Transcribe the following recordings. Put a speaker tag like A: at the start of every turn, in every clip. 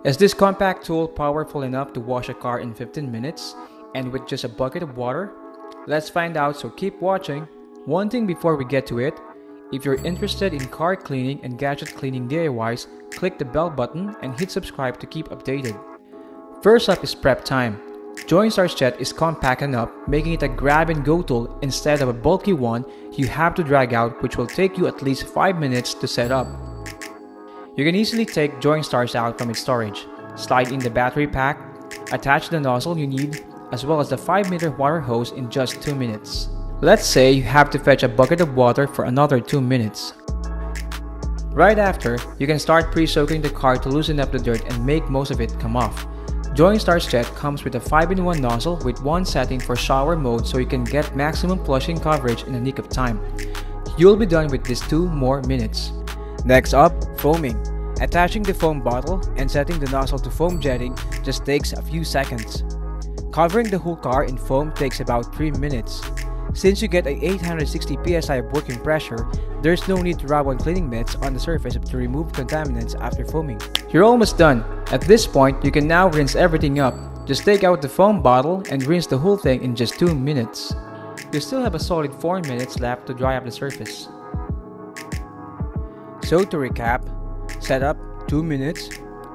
A: Is this compact tool powerful enough to wash a car in 15 minutes and with just a bucket of water? Let's find out, so keep watching. One thing before we get to it, if you're interested in car cleaning and gadget cleaning DIYs, click the bell button and hit subscribe to keep updated. First up is prep time. Joinstar's jet is compact enough, making it a grab-and-go tool instead of a bulky one you have to drag out, which will take you at least 5 minutes to set up. You can easily take Joinstars out from its storage, slide in the battery pack, attach the nozzle you need, as well as the 5-meter water hose in just 2 minutes. Let's say you have to fetch a bucket of water for another 2 minutes. Right after, you can start pre-soaking the car to loosen up the dirt and make most of it come off. Joinstar's jet comes with a 5-in-1 nozzle with one setting for shower mode, so you can get maximum flushing coverage in a nick of time. You'll be done with this 2 more minutes. Next up, foaming. Attaching the foam bottle and setting the nozzle to foam jetting just takes a few seconds. Covering the whole car in foam takes about 3 minutes. Since you get a 860 psi of working pressure, there's no need to rub on cleaning mitts on the surface to remove contaminants after foaming. You're almost done. At this point, you can now rinse everything up. Just take out the foam bottle and rinse the whole thing in just 2 minutes. You still have a solid 4 minutes left to dry up the surface. So to recap, setup 2 minutes,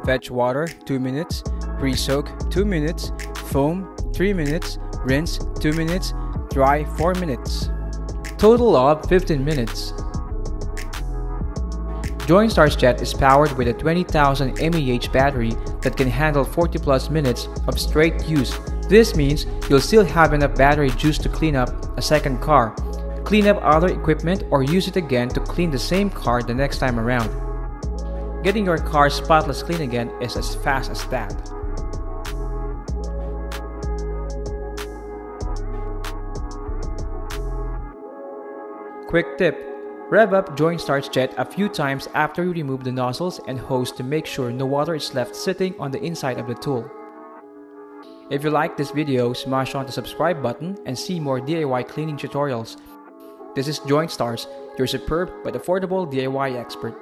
A: fetch water 2 minutes, pre-soak 2 minutes, foam 3 minutes, rinse 2 minutes, dry 4 minutes. Total of 15 minutes. Joinstar's jet is powered with a 20,000 mAh battery that can handle 40 plus minutes of straight use. This means you'll still have enough battery juice to clean up a second car, clean up other equipment, or use it again to clean the same car the next time around. Getting your car spotless clean again is as fast as that. Quick tip: rev up Joinstar's jet a few times after you remove the nozzles and hose to make sure no water is left sitting on the inside of the tool. If you like this video, smash on the subscribe button and see more DIY cleaning tutorials. This is Joinstars, your superb but affordable DIY expert.